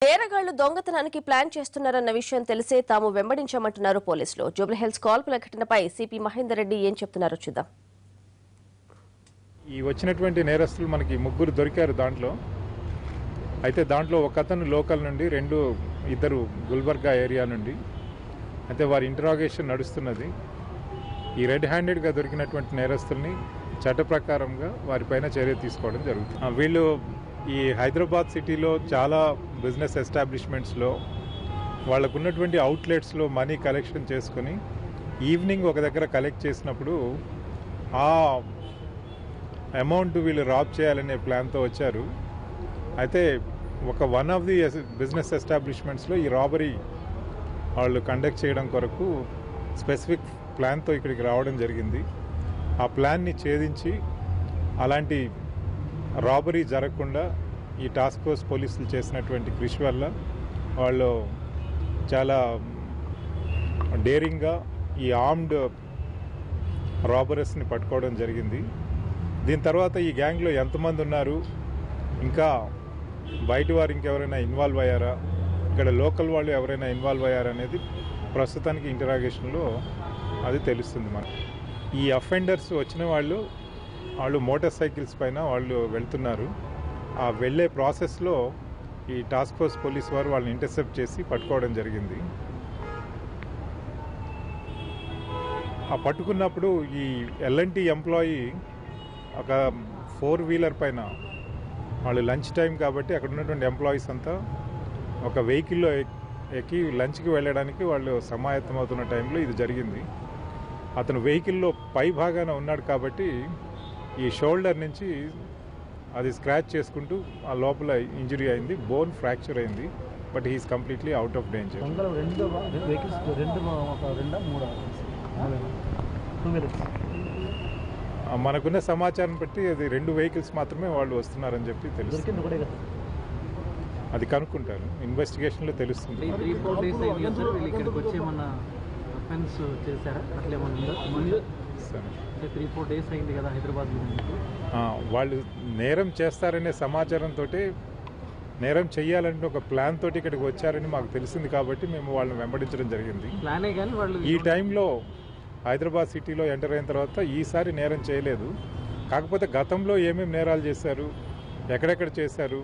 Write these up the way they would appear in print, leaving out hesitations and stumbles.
నేరగాళ్లు దొంగతనానికి ప్లాన్ చేస్తున్నారన్న విషయం తెలిసే తాము వెంబడించామంటున్నారు పోలీసులు. జూబ్లీహిల్స్ కాల్పుల ఘటనపై సిపి మహేందర్ రెడ్డి ఏం చెప్తున్నారో చూద్దాం. ఈ వచ్చినటువంటి నేరస్తులు మనకి ముగ్గురు దొరికారు. దాంట్లో ఒక అతను లోకల్ నుండి, ఇద్దరు గుల్బర్గా ఏరియా నుండి. అయితే వారి ఇంటరాగేషన్ నడుస్తున్నది. ఈ రెడ్ హ్యాండెడ్గా దొరికినటువంటి నేరస్తుల్ని చట్ట ప్రకారంగా వారిపైన చర్య తీసుకోవడం జరుగుతుంది. వీళ్ళు ఈ హైదరాబాద్ సిటీలో చాలా బిజినెస్ ఎస్టాబ్లిష్మెంట్స్లో వాళ్ళకున్నటువంటి అవుట్లెట్స్లో మనీ కలెక్షన్ చేసుకొని ఈవినింగ్ ఒక దగ్గర కలెక్ట్ చేసినప్పుడు ఆ అమౌంట్ వీళ్ళు రాబ్ చేయాలనే ప్లాన్తో వచ్చారు. అయితే వన్ ఆఫ్ ది బిజినెస్ ఎస్టాబ్లిష్మెంట్స్లో ఈ రాబరీ వాళ్ళు కండక్ట్ చేయడం కొరకు స్పెసిఫిక్ ప్లాన్తో ఇక్కడికి రావడం జరిగింది. ఆ ప్లాన్ని ఛేదించి అలాంటి రాబరీ జరగకుండా ఈ టాస్క్ ఫోర్స్ పోలీసులు చేసినటువంటి కృషి వల్ల వాళ్ళు చాలా డేరింగ్గా ఈ ఆర్మ్డ్ రాబరర్స్ని పట్టుకోవడం జరిగింది. దీని తర్వాత ఈ గ్యాంగ్లో ఎంతమంది ఉన్నారు, ఇంకా బయట వారు ఇంకెవరైనా ఇన్వాల్వ్ అయ్యారా, ఇక్కడ లోకల్ వాళ్ళు ఎవరైనా ఇన్వాల్వ్ అయ్యారా అనేది ప్రస్తుతానికి ఇంటరాగేషన్లో అది తెలుస్తుంది మనకు. ఈ అఫెండర్స్ వచ్చిన వాళ్ళు మోటార్ సైకిల్స్ పైన వాళ్ళు వెళ్తున్నారు. ఆ వెళ్ళే ప్రాసెస్లో ఈ టాస్క్ ఫోర్స్ పోలీస్ వారు వాళ్ళని ఇంటర్సెప్ట్ చేసి పట్టుకోవడం జరిగింది. ఆ పట్టుకున్నప్పుడు ఈ ఎల్ఎన్టీ ఎంప్లాయీ ఒక 4-వీలర్ పైన, వాళ్ళు లంచ్ టైం కాబట్టి అక్కడ ఉన్నటువంటి ఎంప్లాయీస్ అంతా ఒక వెహికల్లో ఎక్కి లంచ్కి వెళ్ళడానికి వాళ్ళు సమాయత్తమవుతున్న టైంలో ఇది జరిగింది. అతను వెహికల్లో పై భాగాన ఉన్నాడు కాబట్టి ఈ షోల్డర్ నుంచి అది స్క్రాచ్ చేసుకుంటూ ఆ లోపల ఇంజరీ అయింది, బోన్ ఫ్రాక్చర్ అయింది. But he is completely out of danger. మనకున్న సమాచారం బట్టి అది 2 వెహికల్స్ మాత్రమే వాళ్ళు వస్తున్నారని చెప్పి తెలుస్తుంది. అది కనుక్కుంటారు, ఇన్వెస్టిగేషన్లో తెలుస్తుంది. వాళ్ళు నేరం చేస్తారనే సమాచారంతో, నేరం చేయాలంటే ఒక ప్లాన్ తోటి ఇక్కడికి వచ్చారని మాకు తెలిసింది కాబట్టి మేము వాళ్ళని వెంబడించడం జరిగింది. ఈ టైంలో హైదరాబాద్ సిటీలో ఎంటర్ అయిన తర్వాత ఈసారి నేరం చేయలేదు. కాకపోతే గతంలో ఏమేమి నేరాలు చేశారు, ఎక్కడెక్కడ చేశారు,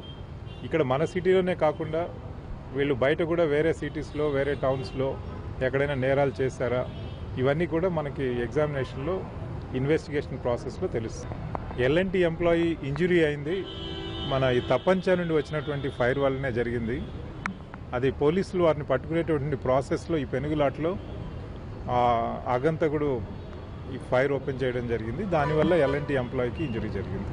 ఇక్కడ మన సిటీలోనే కాకుండా వీళ్ళు బయట కూడా వేరే సిటీస్లో, వేరే టౌన్స్లో ఎక్కడైనా నేరాలు చేశారా, ఇవన్నీ కూడా మనకి ఎగ్జామినేషన్లో, ఇన్వెస్టిగేషన్ ప్రాసెస్లో తెలుస్తుంది. ఎల్ఎన్టీ ఎంప్లాయీ ఇంజురీ అయింది మన ఈ తప్పంచా నుండి వచ్చినటువంటి ఫైర్ వల్లనే జరిగింది. అది పోలీసులు వారిని పట్టుకునేటువంటి ప్రాసెస్లో ఈ పెనుగులాట్లో ఆగంతకుడు ఈ ఫైర్ ఓపెన్ చేయడం జరిగింది. దానివల్ల ఎల్ఎన్టీ ఎంప్లాయీకి ఇంజురీ జరిగింది.